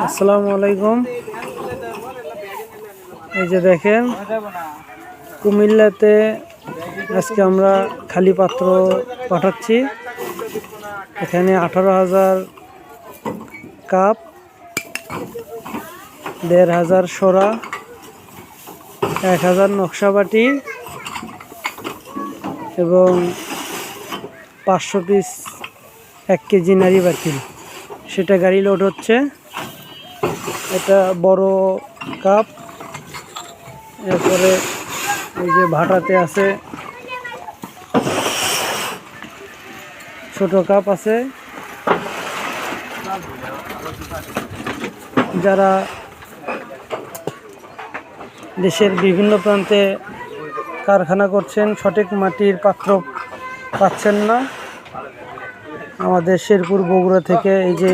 আসসালামু আলাইকুম। এই যে দেখেন, কুমিল্লাতে আজকে আমরা খালি পাত্র পাঠাচ্ছি। এখানে 18,000 কাপ, 1,500 সরা, 1,000 নকশাবাটি এবং 500 পিস 1 কেজি নারী বাতিল, সেটা গাড়ি লোড হচ্ছে। এটা বড় কাপ। এরপরে এই যে ভাটাতে আছে ছোট কাপ আছে। যারা দেশের বিভিন্ন প্রান্তে কারখানা করছেন, সঠিক মাটির পাত্র পাচ্ছেন না, আমাদের শেরপুর বগুড়া থেকে এই যে